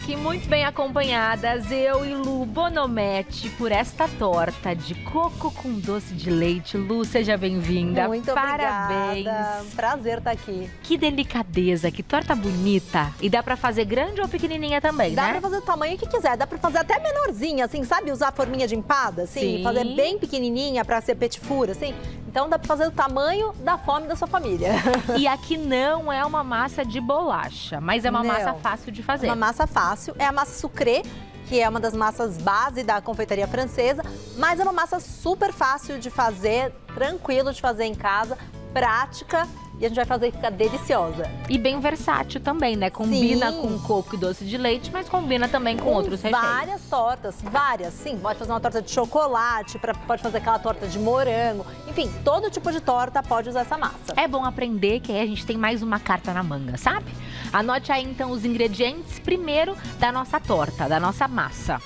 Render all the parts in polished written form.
aqui muito bem acompanhadas, eu e Lu Bonometti, por esta torta de coco com doce de leite. Lu, seja bem-vinda. Muito Parabéns. obrigada. Prazer estar aqui. Que delicadeza, que torta bonita. E dá pra fazer grande ou pequenininha também, Dá né? pra fazer do tamanho que quiser, dá pra fazer até menorzinha, assim, sabe? Usar forminha de empada, assim, Sim. fazer bem pequenininha pra ser petit four, assim. Então dá pra fazer do tamanho da fome da sua família. E aqui não é uma massa de bolacha, mas é uma Não. massa fácil de fazer. Uma massa fácil, é a massa sucré, que é uma das massas base da confeitaria francesa, mas é uma massa super fácil de fazer, tranquilo de fazer em casa, prática, e a gente vai fazer e ficar deliciosa. E bem versátil também, né? Combina Sim. com coco e doce de leite, mas combina também com outros recheios. Várias tortas, várias, sim. Pode fazer uma torta de chocolate, pode fazer aquela torta de morango. Enfim, todo tipo de torta pode usar essa massa. É bom aprender que aí a gente tem mais uma carta na manga, sabe? Anote aí então os ingredientes primeiro da nossa torta, da nossa massa.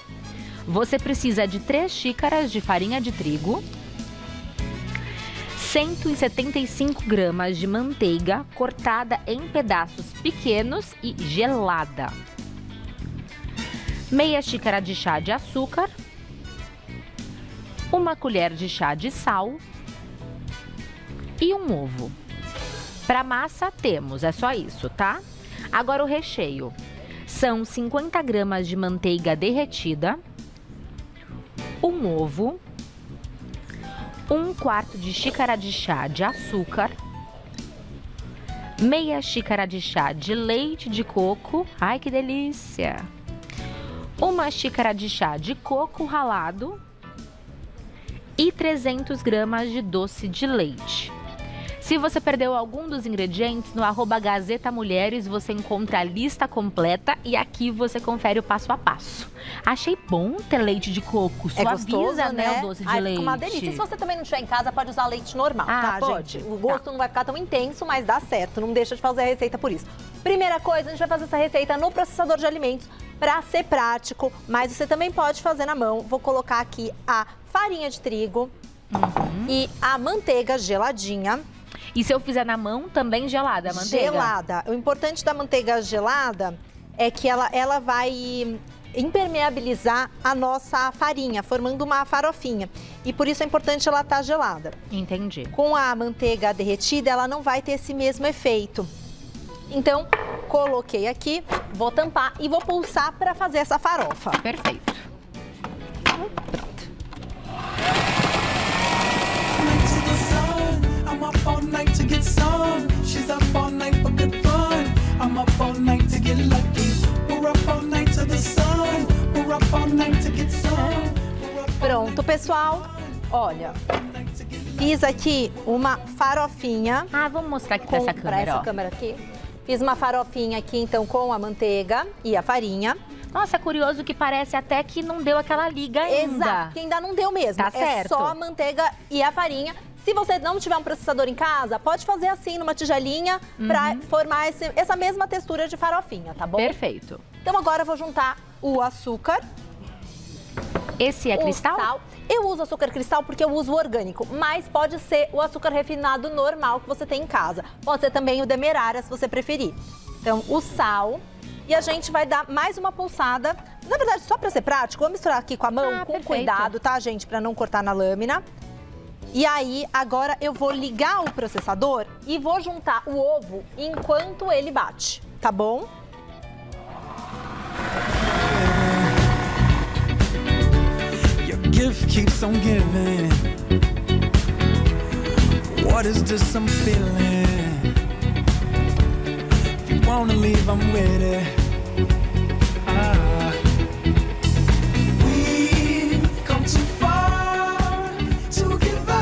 Você precisa de 3 xícaras de farinha de trigo, 175 gramas de manteiga cortada em pedaços pequenos e gelada, meia xícara de chá de açúcar, 1 colher de chá de sal e um ovo. Para massa temos, é só isso, tá? Agora o recheio. São 50 gramas de manteiga derretida, um ovo, 1/4 de xícara de chá de açúcar, meia xícara de chá de leite de coco, ai que delícia! 1 xícara de chá de coco ralado e 300 gramas de doce de leite. Se você perdeu algum dos ingredientes, no @GazetaMulheres você encontra a lista completa e aqui você confere o passo a passo. Achei bom ter leite de coco, É suaviza, gostoso, né, o doce de leite. Fica uma delícia. E se você também não tiver em casa, pode usar leite normal, Ah, tá, pode? gente? O gosto não vai ficar tão intenso, mas dá certo. Não deixa de fazer a receita por isso. Primeira coisa, a gente vai fazer essa receita no processador de alimentos para ser prático, mas você também pode fazer na mão. Vou colocar aqui a farinha de trigo e a manteiga geladinha. E se eu fizer na mão, também gelada a manteiga? Gelada. O importante da manteiga gelada é que ela vai impermeabilizar a nossa farinha, formando uma farofinha. E por isso é importante ela estar gelada. Entendi. Com a manteiga derretida, ela não vai ter esse mesmo efeito. Então, coloquei aqui, vou tampar e vou pulsar para fazer essa farofa. Perfeito. Pronto. I'm up all night to get some. She's up all night for good fun. I'm up all night to get lucky. We're up all night to the sun. We're up all night to get some. Pronto, pessoal. Olha, fiz aqui uma farofinha. Ah, vamos mostrar aqui pra essa Pra câmera, essa ó. câmera aqui. Fiz uma farofinha aqui, então, com a manteiga e a farinha. Nossa, é curioso que parece até que não deu aquela liga ainda. Exato, que ainda não deu mesmo. Tá certo. É só a manteiga e a farinha. Se você não tiver um processador em casa, pode fazer assim, numa tigelinha, pra formar essa mesma textura de farofinha, tá bom? Perfeito. Então agora eu vou juntar o açúcar, Esse é o cristal? sal. Eu uso açúcar cristal porque eu uso o orgânico, mas pode ser o açúcar refinado normal que você tem em casa. Pode ser também o demerara, se você preferir. Então, o sal. E a gente vai dar mais uma pulsada. Na verdade, só pra ser prático, vou misturar aqui com a mão, com perfeito. cuidado, tá, gente? Pra não cortar na lâmina. E aí, agora eu vou ligar o processador e vou juntar o ovo enquanto ele bate, tá bom? Your gift keeps on giving. What is this I'm feeling? If you wanna leave, I'm with it. We've come too far to give up.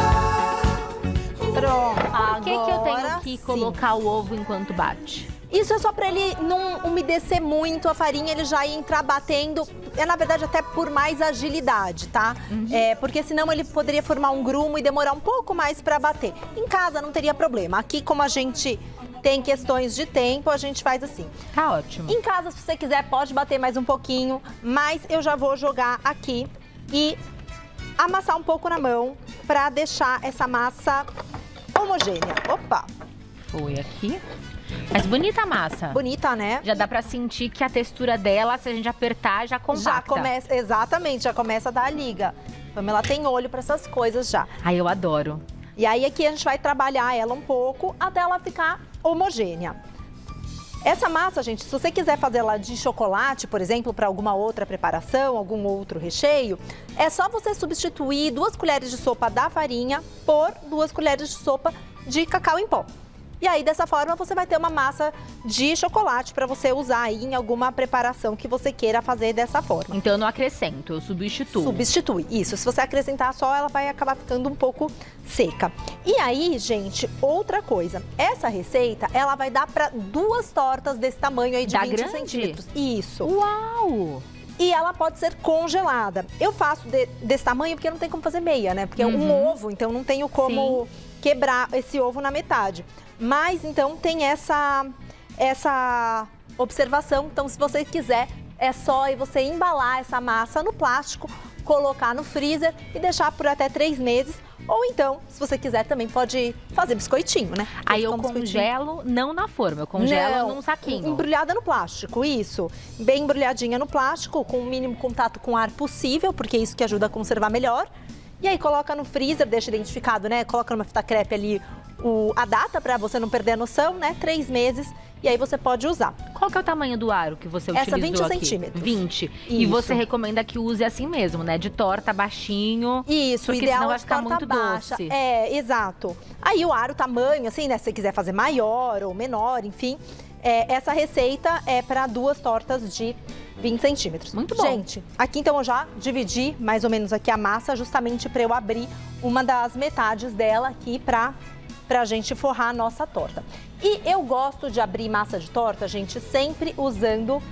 Pronto, Por que eu tenho agora que sim. colocar o ovo enquanto bate? Isso é só pra ele não umedecer muito a farinha, ele já ia entrar batendo. É, na verdade, até por mais agilidade, tá? Porque senão ele poderia formar um grumo e demorar um pouco mais pra bater. Em casa não teria problema. Aqui, como a gente tem questões de tempo, a gente faz assim. Tá ótimo. Em casa, se você quiser, pode bater mais um pouquinho, mas eu já vou jogar aqui e amassar um pouco na mão pra deixar essa massa homogênea. Opa! Foi aqui. Mas bonita a massa. Bonita, né? Já dá pra sentir que a textura dela, se a gente apertar, já compacta. Já começa, exatamente, já começa a dar a liga. Pamela tem olho para essas coisas já. Ai, eu adoro. E aí aqui a gente vai trabalhar ela um pouco até ela ficar homogênea. Essa massa, gente, se você quiser fazer ela de chocolate, por exemplo, para alguma outra preparação, algum outro recheio, é só você substituir 2 colheres de sopa da farinha por 2 colheres de sopa de cacau em pó. E aí, dessa forma, você vai ter uma massa de chocolate para você usar aí em alguma preparação que você queira fazer dessa forma. Então eu não acrescento, eu substituo. Substitui, isso. Se você acrescentar só, ela vai acabar ficando um pouco seca. E aí, gente, outra coisa. Essa receita, ela vai dar para 2 tortas desse tamanho aí de 20 centímetros. Isso. Uau! E ela pode ser congelada. Eu faço desse tamanho porque não tem como fazer meia, né? Porque é um ovo, então não tenho como quebrar esse ovo na metade. Mas, então, tem essa observação. Então, se você quiser, é só aí você embalar essa massa no plástico, colocar no freezer e deixar por até 3 meses. Ou então, se você quiser, também pode fazer biscoitinho, né? Aí eu congelo, não na forma, eu congelo num saquinho. Embrulhada no plástico, isso. Bem embrulhadinha no plástico, com o mínimo contato com ar possível, porque é isso que ajuda a conservar melhor. E aí coloca no freezer, deixa identificado, né? Coloca numa fita crepe ali a data para você não perder a noção, né? 3 meses. E aí você pode usar. Qual que é o tamanho do aro que você utilizou aqui? Essa 20 centímetros. 20. Isso. E você recomenda que use assim mesmo, né? De torta, baixinho. Isso, porque ideal senão vai de ficar torta muito baixa. doce. É, exato. Aí o aro, o tamanho, assim, né? Se você quiser fazer maior ou menor, enfim. Essa receita é para 2 tortas de 20 centímetros. Muito bom. Gente, aqui então eu já dividi mais ou menos aqui a massa, justamente para eu abrir uma das metades dela aqui pra gente forrar a nossa torta. E eu gosto de abrir massa de torta, gente, sempre usando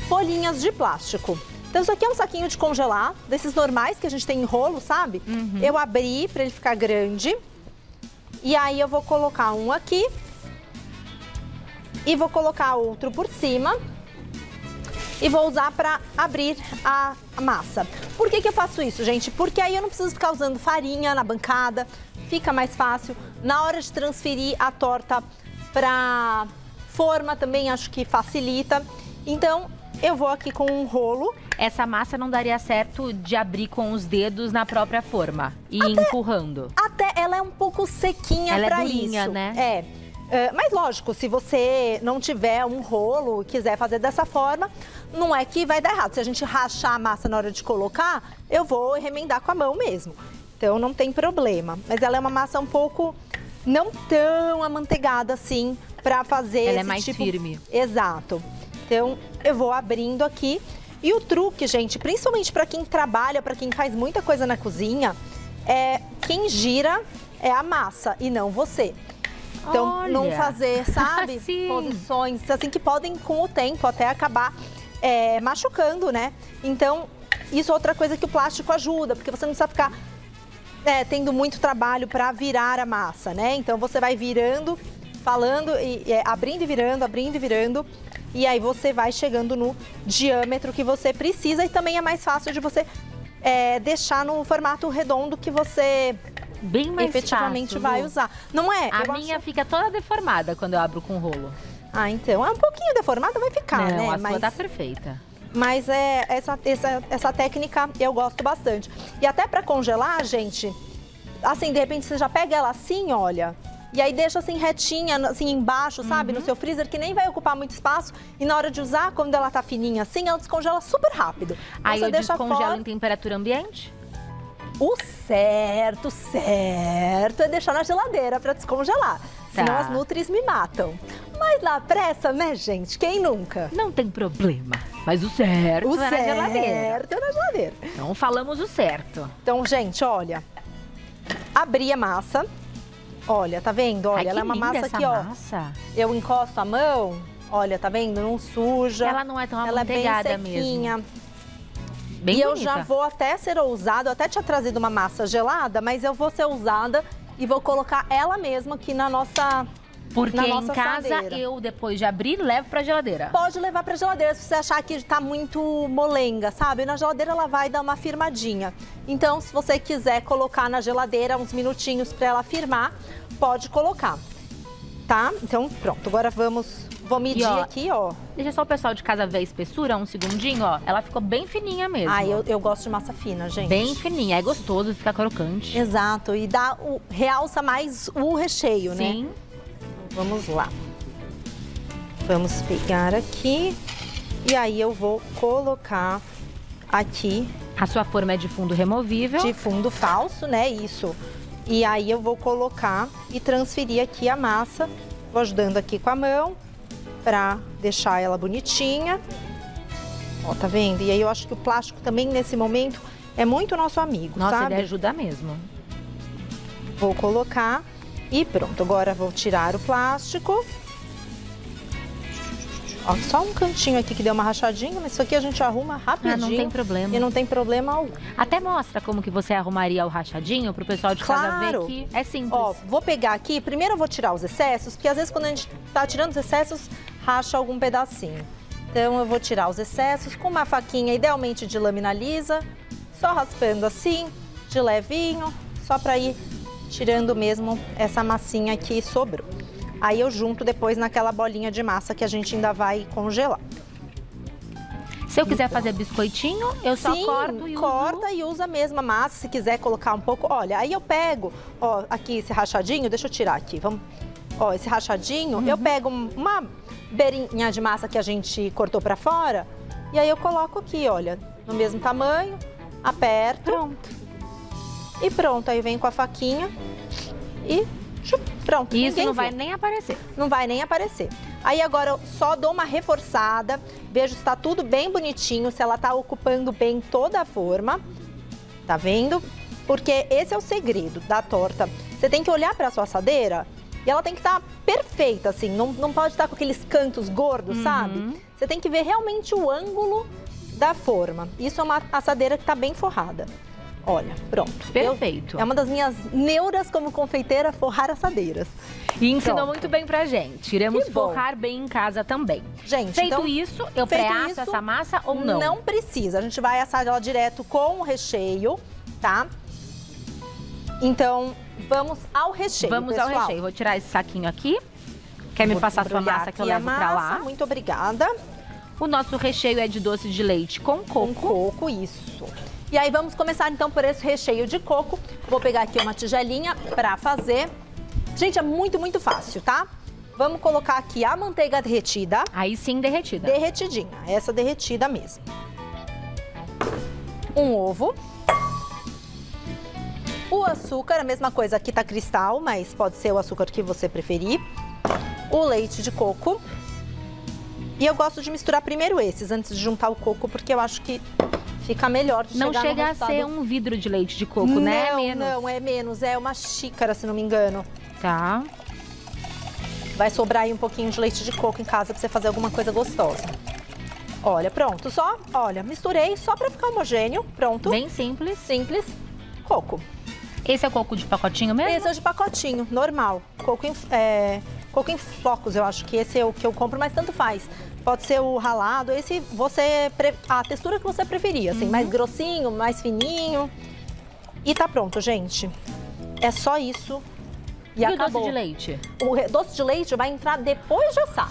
folhinhas de plástico. Então isso aqui é um saquinho de congelar, desses normais que a gente tem em rolo, sabe? Eu abri para ele ficar grande. E aí eu vou colocar um aqui. E vou colocar outro por cima. E vou usar para abrir a massa. Por que eu faço isso, gente? Porque aí eu não preciso ficar usando farinha na bancada. Fica mais fácil. Na hora de transferir a torta para forma também acho que facilita. Então, eu vou aqui com um rolo. Essa massa não daria certo de abrir com os dedos na própria forma e ir empurrando. Até ela é um pouco sequinha para isso. Ela é durinha, né? Mas lógico, se você não tiver um rolo e quiser fazer dessa forma, não é que vai dar errado. Se a gente rachar a massa na hora de colocar, eu vou remendar com a mão mesmo. Então não tem problema. Mas ela é uma massa um pouco não tão amanteigada assim para fazer ela esse é mais firme. Exato. Então eu vou abrindo aqui. E o truque, gente, principalmente para quem trabalha, para quem faz muita coisa na cozinha, quem gira é a massa e não você. Então, Olha. não fazer, sabe, Sim. posições assim que podem, com o tempo, até acabar machucando, né? Então, isso é outra coisa que o plástico ajuda, porque você não precisa ficar tendo muito trabalho para virar a massa, né? Então, você vai virando, falando, abrindo e virando, abrindo e virando. E aí, você vai chegando no diâmetro que você precisa e também é mais fácil de você deixar no formato redondo que você... Bem mais efetivamente fácil, vai Lu. usar. Não é? A minha fica toda deformada quando eu abro com rolo. Ah, então. É um pouquinho deformada, vai ficar, Não, né? a sua tá perfeita. Mas essa técnica eu gosto bastante. E até pra congelar, gente, assim, de repente você já pega ela assim, olha, e aí deixa assim retinha, assim embaixo, sabe? No seu freezer, que nem vai ocupar muito espaço. E na hora de usar, quando ela tá fininha assim, ela descongela super rápido. Aí você eu deixa descongelo fora. em temperatura ambiente? O certo é deixar na geladeira para descongelar. Senão Tá. as nutris me matam. Mas na pressa, né, gente? Quem nunca? Não tem problema. Mas o certo é na geladeira. certo é na geladeira. Não falamos o certo. Então, gente, olha. Abri a massa. Olha, tá vendo? Olha, Ai, ela é que uma linda massa essa aqui, ó. massa. Eu encosto a mão. Olha, tá vendo? Não suja. Ela não é tão Ela é bem amanteigada sequinha. mesmo. Bem E bonita. eu já vou até ser ousada, eu até tinha trazido uma massa gelada, mas eu vou ser ousada e vou colocar ela mesma aqui na nossa Porque na em nossa casa assadeira. eu, depois de abrir, levo pra geladeira. Pode levar pra geladeira se você achar que tá muito molenga, sabe? Na geladeira ela vai dar uma firmadinha. Então, se você quiser colocar na geladeira uns minutinhos pra ela firmar, pode colocar. tá? Então, pronto. Agora vou medir ó, aqui, ó. Deixa só o pessoal de casa ver a espessura, um segundinho, ó. Ela ficou bem fininha mesmo. Ah, eu gosto de massa fina, gente. Bem fininha, é gostoso, fica crocante. Exato, e realça mais o recheio, né? Sim. Vamos lá. Vamos pegar aqui e aí eu vou colocar aqui A sua forma é de fundo removível. de fundo falso, né? Isso. E aí eu vou colocar e transferir aqui a massa. Vou ajudando aqui com a mão pra deixar ela bonitinha. Ó, tá vendo? E aí eu acho que o plástico também nesse momento é muito nosso amigo, Nossa, sabe? ele ajuda mesmo. Vou colocar e pronto. Agora vou tirar o plástico. Ó, só um cantinho aqui que deu uma rachadinha, mas isso aqui a gente arruma rapidinho. Ah, não tem problema. E não tem problema algum. Até mostra como que você arrumaria o rachadinho pro pessoal de casa ver Claro. que é simples. Ó, vou pegar aqui, primeiro eu vou tirar os excessos, porque às vezes quando a gente tá tirando os excessos, racha algum pedacinho. Então eu vou tirar os excessos com uma faquinha, idealmente de lâmina lisa, só raspando assim, de levinho, só pra ir tirando mesmo essa massinha que sobrou. Aí eu junto depois naquela bolinha de massa que a gente ainda vai congelar. Se eu quiser fazer biscoitinho, eu só Sim, corto e corta e usa a mesma massa, se quiser colocar um pouco. Olha, aí eu pego, ó, aqui esse rachadinho, deixa eu tirar aqui, vamos. Ó, esse rachadinho, eu pego uma beirinha de massa que a gente cortou pra fora e aí eu coloco aqui, olha, no mesmo tamanho, aperto. Pronto. E pronto, aí vem com a faquinha e pronto. Isso ninguém não vai viu. nem aparecer. Não vai nem aparecer. Aí agora eu só dou uma reforçada, vejo se está tudo bem bonitinho, se ela está ocupando bem toda a forma. Tá vendo? Porque esse é o segredo da torta. Você tem que olhar para a sua assadeira e ela tem que estar perfeita, assim. Não pode estar com aqueles cantos gordos, sabe? Você tem que ver realmente o ângulo da forma. Isso é uma assadeira que está bem forrada. Olha, pronto. Perfeito. É uma das minhas neuras como confeiteira, forrar assadeiras. E ensinou Pronto. muito bem pra gente. Iremos Que bom. forrar bem em casa também. Gente, Feito então, isso, eu feito pré-asso isso, essa massa ou não? Não precisa. A gente vai assar ela direto com o recheio, tá? Então, vamos ao recheio, Vamos ao pessoal. recheio. Vou tirar esse saquinho aqui. Quer me Vou passar sua embrulhar massa que eu aqui a levo pra lá? massa. Muito obrigada. O nosso recheio é de doce de leite com Com coco. coco, isso. E aí vamos começar então por esse recheio de coco. Vou pegar aqui uma tigelinha pra fazer. Gente, é muito, muito fácil, tá? Vamos colocar aqui a manteiga derretida. Aí sim, derretida. Derretidinha, essa derretida mesmo. Um ovo. O açúcar, a mesma coisa, aqui tá cristal, mas pode ser o açúcar que você preferir. O leite de coco. E eu gosto de misturar primeiro esses, antes de juntar o coco, porque eu acho que fica melhor de Não chegar no chega a resultado. ser um vidro de leite de coco, né? Não, Menos. não, é menos. É uma xícara, se não me engano. Tá. Vai sobrar aí um pouquinho de leite de coco em casa pra você fazer alguma coisa gostosa. Olha, pronto. Só, olha, misturei só pra ficar homogêneo. Pronto. Bem simples. Simples. Coco. Esse é o coco de pacotinho mesmo? Esse é o de pacotinho, normal. Coco em flocos, eu acho que esse é o que eu compro, mas tanto faz. Pode ser o ralado, esse a textura que você preferir, assim, mais grossinho, mais fininho. E tá pronto, gente. É só isso. E o acabou. doce de leite? O doce de leite vai entrar depois de assar.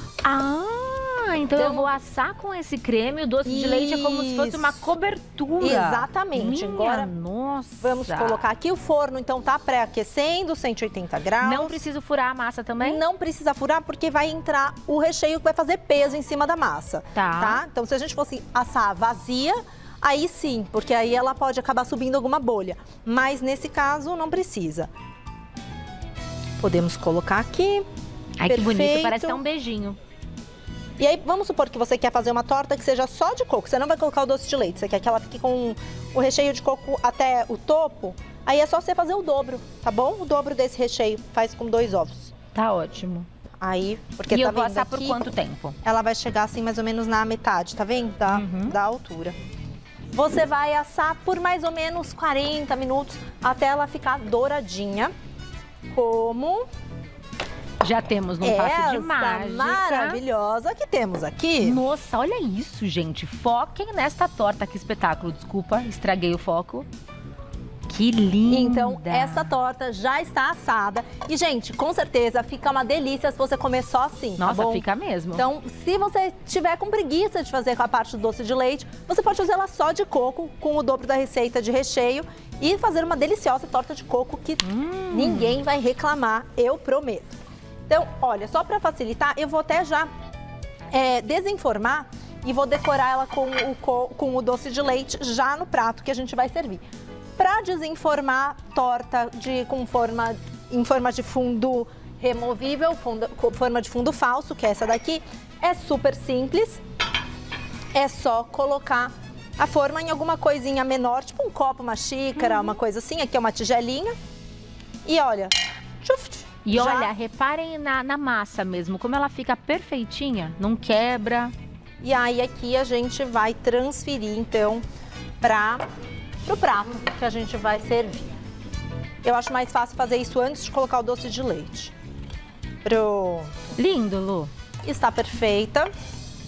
Então eu Então- vou assar com esse creme. O doce de leite é como se fosse uma Isso. cobertura. Exatamente. Minha Agora, nossa. vamos colocar aqui o forno, então tá pré-aquecendo, 180 graus. Não preciso furar a massa também? Não precisa furar, porque vai entrar o recheio que vai fazer peso em cima da massa. Tá. Então, se a gente fosse assar vazia, aí sim, porque aí ela pode acabar subindo alguma bolha. Mas nesse caso, não precisa. Podemos colocar aqui. Ai, que bonito. Perfeito. Parece até um beijinho. E aí, vamos supor que você quer fazer uma torta que seja só de coco. Você não vai colocar o doce de leite. Você quer que ela fique com o recheio de coco até o topo. Aí é só você fazer o dobro, tá bom? O dobro desse recheio. Faz com 2 ovos. Tá ótimo. Aí, porque E tá eu vou vendo assar por aqui, quanto tempo? ela vai chegar assim mais ou menos na metade, tá vendo? Da altura. Você vai assar por mais ou menos 40 minutos até ela ficar douradinha. Como Já temos num passe de essa mágica. maravilhosa que temos aqui. Nossa, olha isso, gente. Foquem nesta torta. Que espetáculo. Desculpa, estraguei o foco. Que linda! Então, essa torta já está assada. E, gente, com certeza fica uma delícia se você comer só assim, Nossa, tá bom? fica mesmo. Então, se você tiver com preguiça de fazer com a parte do doce de leite, você pode fazer ela só de coco, com o dobro da receita de recheio e fazer uma deliciosa torta de coco que ninguém vai reclamar, eu prometo. Então, olha, só para facilitar, eu vou até já desenformar e vou decorar ela com o doce de leite já no prato que a gente vai servir. Para desenformar torta em forma de fundo removível, forma de fundo falso, que é essa daqui, é super simples. É só colocar a forma em alguma coisinha menor, tipo um copo, uma xícara, uma coisa assim. Aqui é uma tigelinha. E olha, tchuft, E já- olha, reparem na massa mesmo, como ela fica perfeitinha, não quebra. E aí aqui a gente vai transferir, então, pro prato que a gente vai servir. Eu acho mais fácil fazer isso antes de colocar o doce de leite. Pronto. Lindo, Lu. Está perfeita.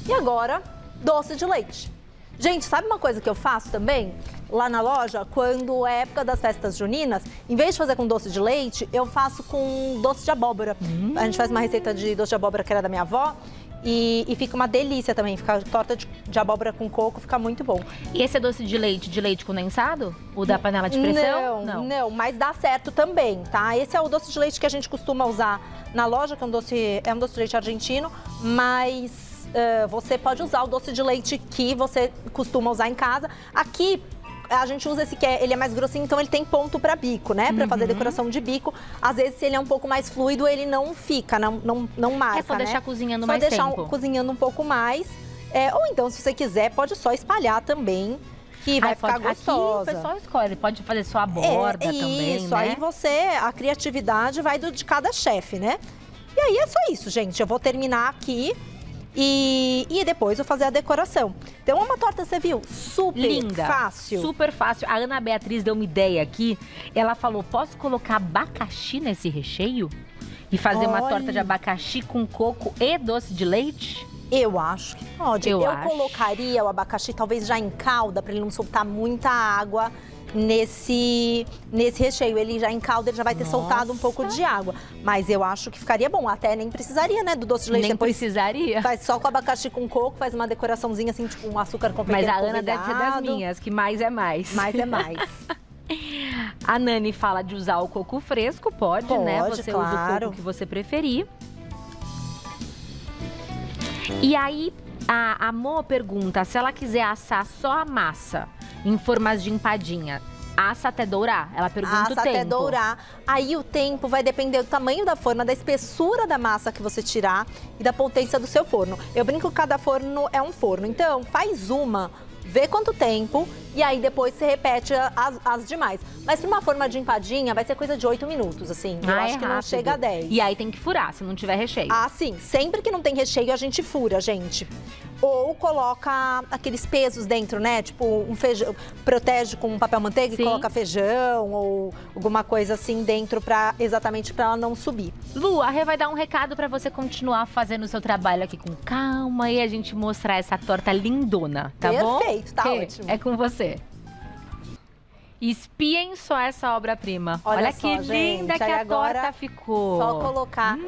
E agora, doce de leite. Gente, sabe uma coisa que eu faço também? Lá na loja, quando é época das festas juninas, em vez de fazer com doce de leite, eu faço com doce de abóbora. A gente faz uma receita de doce de abóbora que era da minha avó. E fica uma delícia também, fica torta de abóbora com coco, fica muito bom. E esse é doce de leite condensado? O da panela de pressão? Não, mas dá certo também, tá? Esse é o doce de leite que a gente costuma usar na loja, que é um doce de leite argentino, mas você pode usar o doce de leite que você costuma usar em casa. Aqui a gente usa esse ele é mais grossinho, então ele tem ponto para bico, né? Para fazer decoração de bico. Às vezes, se ele é um pouco mais fluido, ele não fica, não marca, É só deixar né? cozinhando Só mais deixar tempo. cozinhando um pouco mais. Ou então, se você quiser, pode só espalhar também, que vai ficar gostosa. Aqui o pessoal escolhe, pode fazer só a borda também, isso, né? aí a criatividade vai de cada chefe, né? E aí é só isso, gente. Eu vou terminar aqui e depois vou fazer a decoração. Então, é uma torta, você viu? Super Linda, fácil. super fácil. A Ana Beatriz deu uma ideia aqui. Ela falou, posso colocar abacaxi nesse recheio? E fazer uma Olha. torta de abacaxi com coco e doce de leite? Eu acho que pode. Eu Eu acho. colocaria o abacaxi talvez já em calda, para ele não soltar muita água nesse recheio. Ele já em calda, ele já vai ter soltado um pouco de água. Mas eu acho que ficaria bom. Até nem precisaria, né, do doce de leite. Nem Depois precisaria. faz só com abacaxi com coco, faz uma decoraçãozinha assim, tipo um açúcar Mas confeiteiro a Ana deve ser das polvilhado. minhas, que mais é mais. Mais é mais. A Nani fala de usar o coco fresco, pode, né? Pode, Você usa o claro. coco que você preferir. E aí, a Mo pergunta se ela quiser assar só a massa em formas de empadinha. Assa até dourar? Ela pergunta Assa o tempo. até dourar. Aí o tempo vai depender do tamanho da forma, da espessura da massa que você tirar e da potência do seu forno. Eu brinco que cada forno é um forno. Então, faz uma, vê quanto tempo e aí depois você repete as demais. Mas para uma forma de empadinha, vai ser coisa de 8 minutos, assim. Eu acho que não rápido. chega a 10. E aí tem que furar, se não tiver recheio. Ah, sim. Sempre que não tem recheio, a gente fura, gente. Ou coloca aqueles pesos dentro, né? Tipo, um feijão, protege com papel manteiga e Sim. coloca feijão ou alguma coisa assim dentro exatamente para ela não subir. Lu, a Rê vai dar um recado pra você continuar fazendo o seu trabalho aqui com calma e a gente mostrar essa torta lindona, tá bom? Perfeito, tá Rê, ótimo. É com você. Espiem só essa obra-prima. Olha que só, gente, linda que aí a agora torta ficou. Só colocar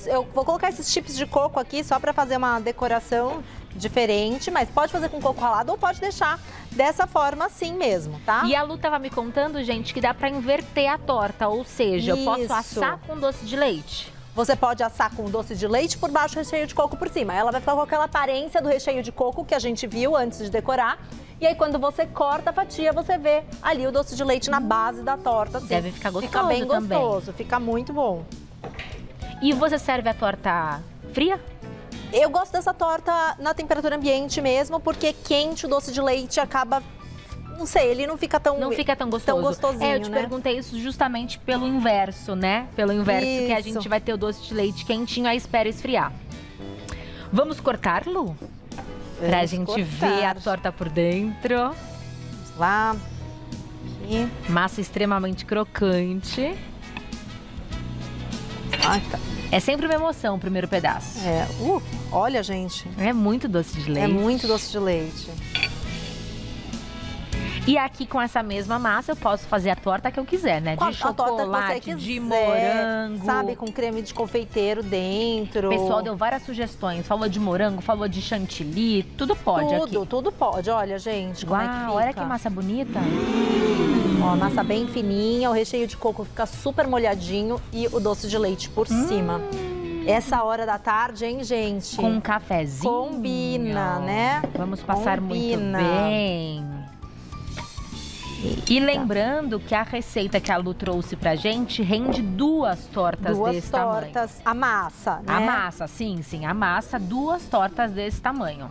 eu vou colocar esses chips de coco aqui só para fazer uma decoração diferente, mas pode fazer com coco ralado ou pode deixar dessa forma assim mesmo, tá? E a Lu tava me contando, gente, que dá pra inverter a torta, ou seja, eu posso Isso. assar com doce de leite. Você pode assar com doce de leite por baixo, recheio de coco por cima. Ela vai ficar com aquela aparência do recheio de coco que a gente viu antes de decorar. E aí, quando você corta a fatia, você vê ali o doce de leite na base da torta. Assim. Deve ficar gostoso Fica bem também. gostoso, fica muito bom. E você serve a torta fria? Eu gosto dessa torta na temperatura ambiente mesmo, porque quente o doce de leite acaba... Não sei, ele não fica tão... Não fica tão gostoso. gostosinho, eu te né? perguntei isso justamente pelo inverso, né? Pelo inverso, que a Isso. gente vai ter o doce de leite quentinho, aí espera esfriar. Vamos cortar, Lu? Pra Vamos gente cortar. ver a torta por dentro. Vamos lá. Aqui. Massa extremamente crocante. Ai, tá. É sempre uma emoção o primeiro pedaço. Olha, gente. É muito doce de leite. É muito doce de leite. E aqui com essa mesma massa eu posso fazer a torta que eu quiser, né? Com De a torta que você chocolate, quiser, de morango. sabe, com creme de confeiteiro dentro. O pessoal deu várias sugestões. Falou de morango, falou de chantilly. Tudo pode aqui. Tudo pode. Olha, gente, como é que fica. Olha que massa bonita. Ó, massa bem fininha, o recheio de coco fica super molhadinho e o doce de leite por cima. Essa hora da tarde, hein, gente? Com um cafezinho. Combina, né? Vamos passar Combina. muito bem. E lembrando que a receita que a Lu trouxe pra gente rende 2 tortas desse tamanho. 2 tortas, a massa, né? A massa, sim, a massa, 2 tortas desse tamanho.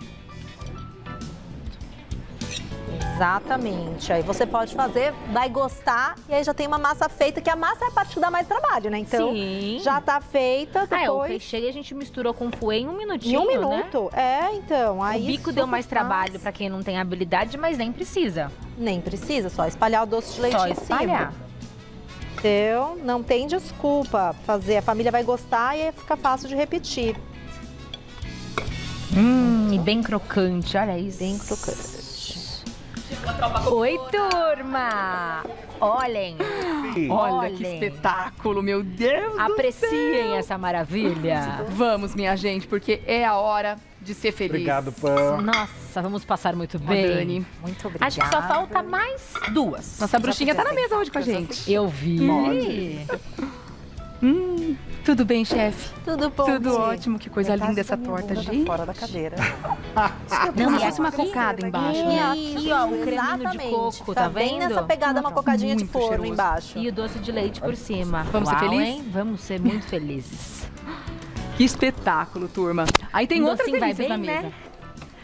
Exatamente. Aí você pode fazer, vai gostar e aí já tem uma massa feita, que a massa é a parte que dá mais trabalho, né? Então, Sim. já tá feita, O depois... recheio a gente misturou com fouet em 1 Em minutinho, 1 né? minuto. É, então. Aí O bico super deu mais fácil. trabalho pra quem não tem habilidade, mas nem precisa. Nem precisa, só espalhar o doce de leite Só em espalhar. cima. Então, não tem desculpa fazer. A família vai gostar e aí fica fácil de repetir. E bem crocante, olha isso. Bem crocante. Oi, turma! Olhem, Olha que olhem. espetáculo, meu Deus Apreciem essa maravilha. Vamos, minha gente, porque é a hora de ser feliz. Obrigado, Pan. Nossa, vamos passar muito Ó, bem. Dani. Muito obrigada. Acho que só falta mais 2. Nossa bruxinha tá na mesa hoje com a gente. Eu vi. Tudo bem, chefe? Tudo bom, Tudo Ti? ótimo, que coisa Metade linda essa da minha torta, bunda gente. fora da cadeira. Não, e parece uma aqui- cocada embaixo, É, né? aqui, ó, o creminho de Exatamente. coco, tá bem vendo? nessa pegada, uma cocadinha de Muito forno cheiroso. embaixo. E o doce de leite por cima. Vamos ser Uau, felizes? hein? Vamos ser muito felizes. Que espetáculo, turma. Aí tem Um outras docinho vai delícias bem, na mesa. né?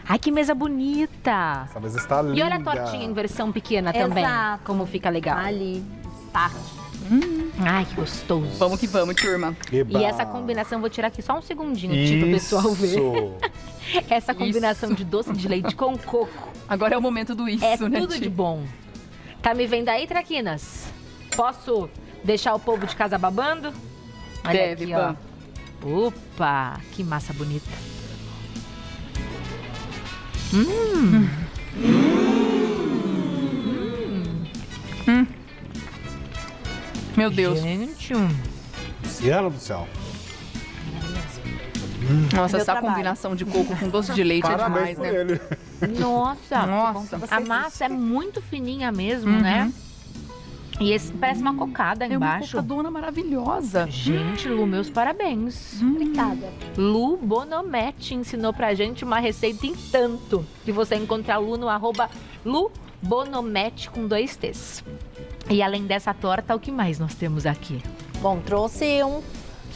Ai, que mesa bonita. Essa mesa está linda. E olha a tortinha em versão pequena também. Exato. Como fica legal. Ali, está. Ai, que gostoso. Vamos que vamos, turma. Eba. E essa combinação, vou tirar aqui só um segundinho, tipo, o pessoal ver. Isso. Essa combinação de doce de leite com coco Agora é o momento do isso, é né, tudo Ti? de bom. Tá me vendo aí, Traquinas? Posso deixar o povo de casa babando? Olha Deve, aqui, Pan. ó. Opa, que massa bonita. Meu Deus. Gente, Luciano do céu. Nossa, Meu essa trabalho. combinação de coco com doce de leite Parabéns é demais, por né? ele. nossa. Nossa. A massa é muito fininha mesmo, né? E esse parece uma cocada É uma embaixo. cocadona maravilhosa. Gente, Lu, meus parabéns. Obrigada. Lu Bonometti ensinou pra gente uma receita em tanto. Que você encontra a Lu no @ Lu Bonometti com 2 T's. E além dessa torta, o que mais nós temos aqui? Bom, trouxe um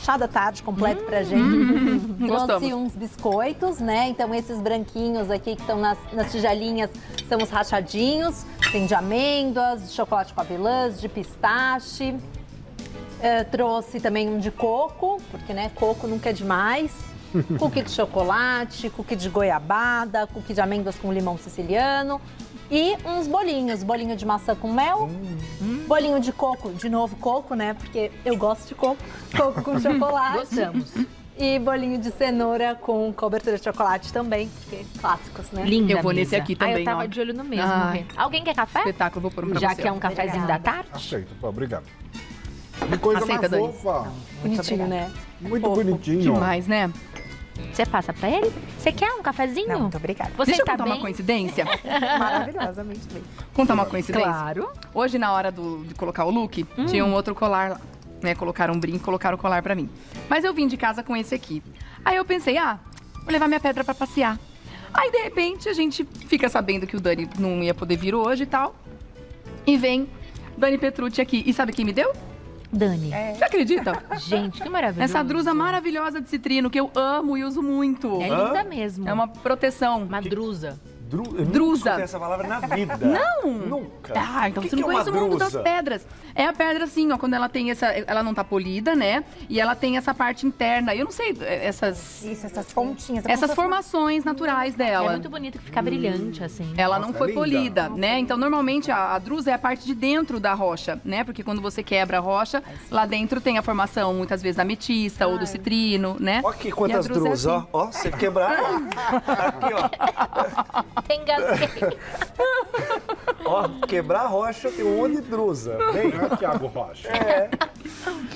chá da tarde completo pra gente. Trouxe Gostamos. uns biscoitos, né? Então esses branquinhos aqui que estão nas tigelinhas são os rachadinhos. Tem de amêndoas, de chocolate com avelãs, de pistache. Trouxe também um de coco, porque né, coco nunca é demais. Cookie de chocolate, cookie de goiabada, cookie de amêndoas com limão siciliano. E uns bolinhos, bolinho de maçã com mel, bolinho de coco, de novo coco, né? Porque eu gosto de coco, coco com chocolate. Gostamos. E bolinho de cenoura com cobertura de chocolate também, porque clássicos, né? Linda Eu vou mesa. nesse aqui também, eu tava ó. de olho no mesmo. Ai. Alguém quer café? Espetáculo, vou pôr um pra Já você. que é um cafezinho da tarde? Aceito, pô, obrigado. Que coisa Aceita, mais Dani. fofa. Bonitinho, né? Muito Fofo. bonitinho. Demais, né? Você passa pra ele? Você quer um cafezinho? Não, muito obrigada. Você Deixa eu está contar bem? uma coincidência. Maravilhosamente bem. Contar uma coincidência. Claro. Hoje, na hora de colocar o look, tinha um outro colar lá. Né? Colocaram um brinco, colocaram o colar pra mim. Mas eu vim de casa com esse aqui. Aí eu pensei, vou levar minha pedra pra passear. Aí, de repente, a gente fica sabendo que o Dani não ia poder vir hoje e tal. E vem Dani Petrucci aqui. E sabe quem me deu? Dani. Você acredita? Gente, que maravilhoso. Essa drusa maravilhosa de citrino que eu amo e uso muito. É linda mesmo. É uma proteção. Uma drusa. Eu nunca Drusa. escutei essa palavra na vida. Não! Nunca. Então Que você não que é conhece o uma mundo das drusa? pedras. É a pedra assim, ó, quando ela tem essa... Ela não tá polida, né? E ela tem essa parte interna. Eu não sei, essas Isso, essas pontinhas. essas formações naturais É dela. muito bonito que fica brilhante, assim. Ela Nossa, não é foi linda. polida, né? Então, normalmente, a drusa é a parte de dentro da rocha, né? Porque quando você quebra a rocha, lá dentro tem a formação, muitas vezes, da ametista ou do citrino, né? Olha aqui E a quantas drusa é drusas, assim. ó. Ó, você quebrar. Aqui, ó. Engasguei. Ó, quebrar a rocha tem um monte de drusa. Vem. Não é Thiago Rocha. É.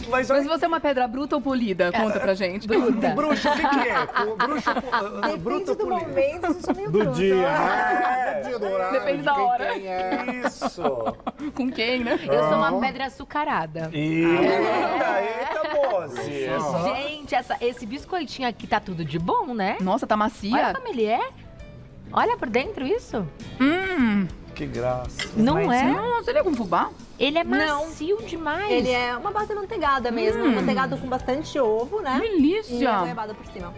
Mas Mas olha, você é uma pedra bruta ou polida? Conta pra gente. Bruta. bruxo, o que é? Bruxo, Depende bruto do polido. momento, eu sou meio Do bruta. dia, É. Do dia, do horário. Depende de da quem hora. quem é. Isso. Com quem, né? Eu sou uma pedra açucarada. Eita, moça. Gente, esse biscoitinho aqui tá tudo de bom, né? Nossa, tá Olha macia. como ele é. Olha por dentro isso. Que graça. Não é? Nossa, ele é com fubá? Ele é Não. macio demais. Ele é uma base manteigada mesmo, manteigado com bastante ovo, né? E Delícia. a goiabada por cima.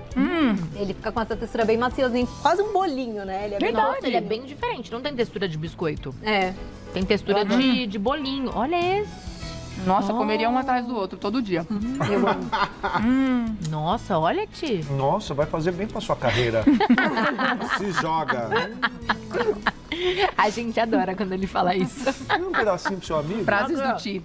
Ele fica com essa textura bem maciozinha, quase um bolinho, né? Ele é bem Nossa, ele é bem diferente. Não tem textura de biscoito. É. Tem textura de bolinho. Olha esse. Nossa, comeria um atrás do outro todo dia. Eu amo. Nossa, olha, Ti. Nossa, vai fazer bem pra sua carreira. Se joga. A gente adora quando ele fala isso. Dá um pedacinho pro seu amigo. Frases do Ti.